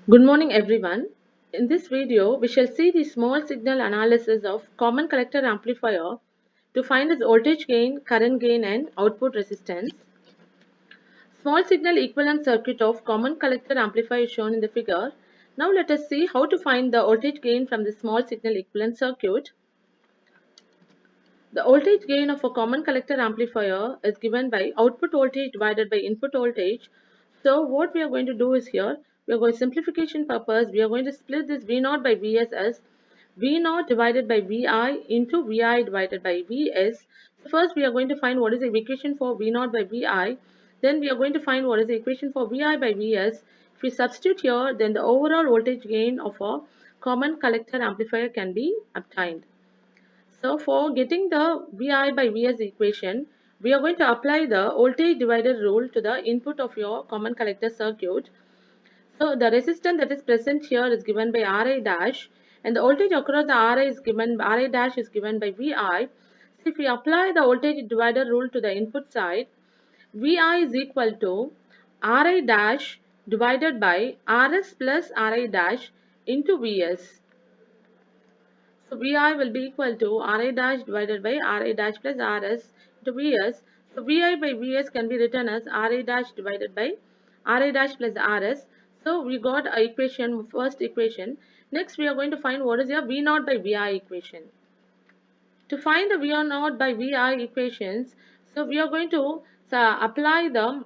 Good morning everyone. In this video, we shall see the small signal analysis of common collector amplifier to find its voltage gain, current gain and output resistance. Small signal equivalent circuit of common collector amplifier is shown in the figure. Now let us see how to find the voltage gain from the small signal equivalent circuit. The voltage gain of a common collector amplifier is given by output voltage divided by input voltage. So what we are going to do is here, we are going to simplification purpose, we are going to split this V0 by Vs as V0 divided by Vi into Vi divided by Vs. So first we are going to find what is the equation for V0 by Vi. Then we are going to find what is the equation for Vi by Vs. If we substitute here, then the overall voltage gain of a common collector amplifier can be obtained. So for getting the Vi by Vs equation, we are going to apply the voltage divider rule to the input of your common collector circuit. So the resistance that is present here is given by Ri dash, and the voltage across the Ri dash is given by Vi. So if we apply the voltage divider rule to the input side, Vi is equal to Ri dash divided by Rs plus Ri dash into Vs. So Vi will be equal to Ri dash divided by Ri dash plus Rs into Vs. So Vi by Vs can be written as Ri dash divided by Ri dash plus Rs. So we got a equation, first equation. Next we are going to find what is your V naught by Vi equation. To find the V naught by Vi equations, so we are going to apply the,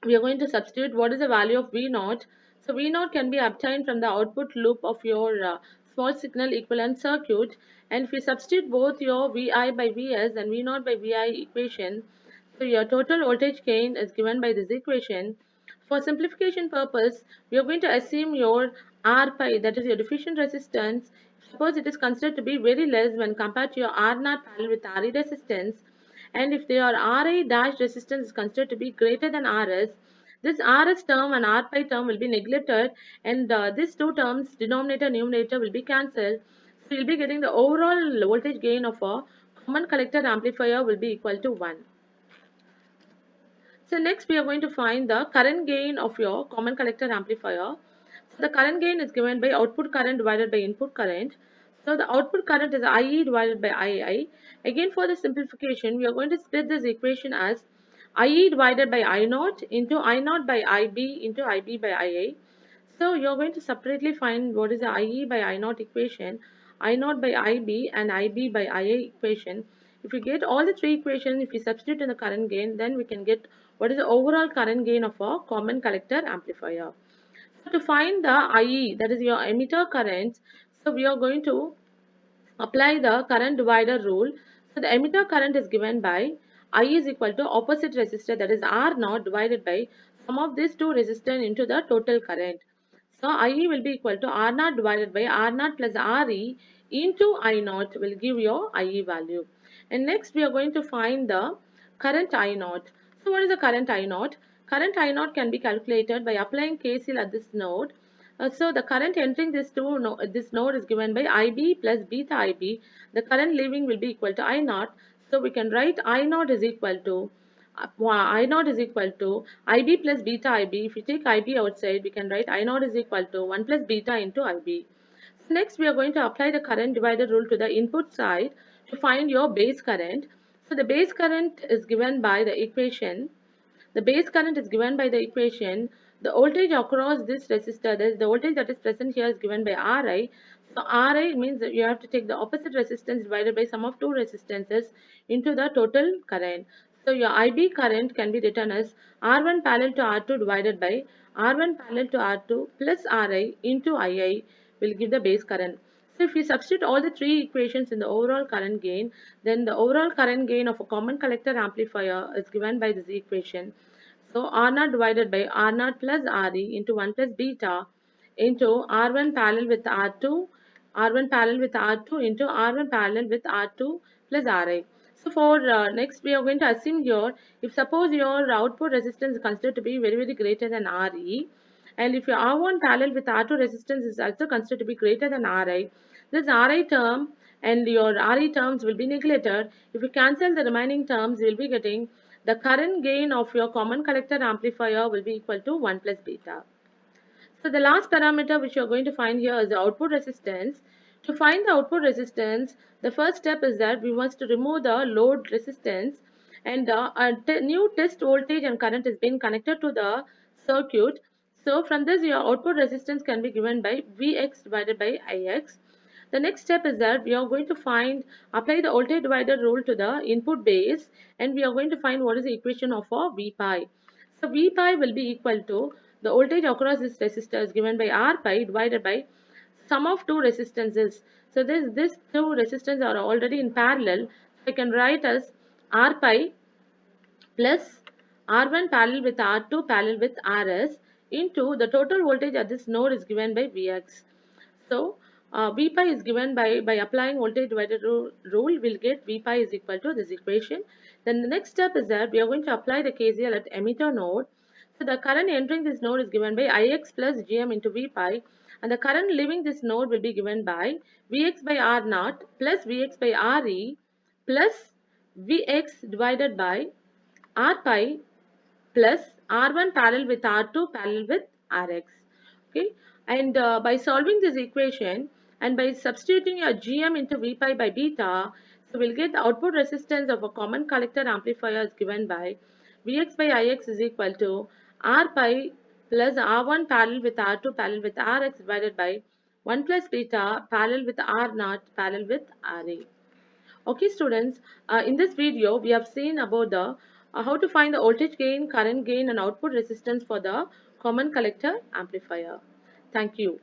we are going to substitute what is the value of V naught. So V naught can be obtained from the output loop of your small signal equivalent circuit, and if you substitute both your Vi by Vs and V naught by Vi equation, so your total voltage gain is given by this equation. For simplification purpose, we are going to assume your R pi, that is your diffusion resistance. Suppose it is considered to be very less when compared to your R naught parallel with Re resistance, and if your Ra dash resistance is considered to be greater than Rs, this Rs term and R pi term will be neglected, and these two terms, denominator numerator, will be cancelled. So you'll be getting the overall voltage gain of a common collector amplifier will be equal to 1. So next we are going to find the current gain of your common collector amplifier. So the current gain is given by output current divided by input current. So the output current is IE divided by II. Again for the simplification, we are going to split this equation as IE divided by I naught into I naught by IB into IB by IA. So you are going to separately find what is the IE by I naught equation, I naught by IB and IB by IA equation. If we get all the three equations, if we substitute in the current gain, then we can get what is the overall current gain of a common collector amplifier. So to find the IE, that is your emitter current, so we are going to apply the current divider rule. So the emitter current is given by I is equal to opposite resistor, that is R naught divided by sum of these two resistors into the total current. So IE will be equal to R naught divided by R naught plus RE into I naught will give your IE value. And next we are going to find the current I naught. So what is the current I naught? Current I naught can be calculated by applying KCL at this node. So the current entering this node is given by IB plus beta IB. The current leaving will be equal to I naught. So we can write I naught is equal to I naught is equal to IB plus beta IB. If we take IB outside, we can write I naught is equal to 1 plus beta into IB. So next we are going to apply the current divider rule to the input side to find your base current. So the base current is given by the equation. The base current is given by the equation. The voltage across this resistor, the voltage that is present here is given by Ri. So Ri means that you have to take the opposite resistance divided by sum of two resistances into the total current. So your IB current can be written as R1 parallel to R2 divided by R1 parallel to R2 plus Ri into II will give the base current. So if we substitute all the three equations in the overall current gain, then the overall current gain of a common collector amplifier is given by this equation. So R0 divided by R0 plus Re into 1 plus beta into R1 parallel with R2, R1 parallel with R2 into R1 parallel with R2 plus Ri. So for next we are going to assume here, if suppose your output resistance is considered to be very greater than Re, and if your R1 parallel with R2 resistance is also considered to be greater than Ri, this Ri term and your Re terms will be neglected. If you cancel the remaining terms, you will be getting the current gain of your common collector amplifier will be equal to 1 plus beta. So the last parameter which you are going to find here is the output resistance. To find the output resistance, the first step is that we must remove the load resistance, and a new test voltage and current is being connected to the circuit. So from this your output resistance can be given by Vx divided by Ix. The next step is that we are going to apply the voltage divider rule to the input base, and we are going to find what is the equation of our V pi. So V pi will be equal to the voltage across this resistor is given by R pi divided by sum of two resistances. So this two resistors are already in parallel. So I can write as R pi plus R1 parallel with R2 parallel with RS into the total voltage at this node is given by Vx. So V pi is given by applying voltage divider rule, we'll get V pi is equal to this equation. Then the next step is that we are going to apply the KCL at emitter node. So the current entering this node is given by Ix plus Gm into V pi, and the current leaving this node will be given by Vx by R naught plus Vx by Re plus Vx divided by R pi plus R1 parallel with R2 parallel with Rx. Okay, and by solving this equation and by substituting your Gm into V pi by beta, so we'll get the output resistance of a common collector amplifier is given by Vx by Ix is equal to R pi plus R1 parallel with R2 parallel with Rx divided by 1 plus beta parallel with R naught parallel with Ra. Okay, students, in this video, we have seen about the how to find the voltage gain, current gain, and output resistance for the common collector amplifier. Thank you.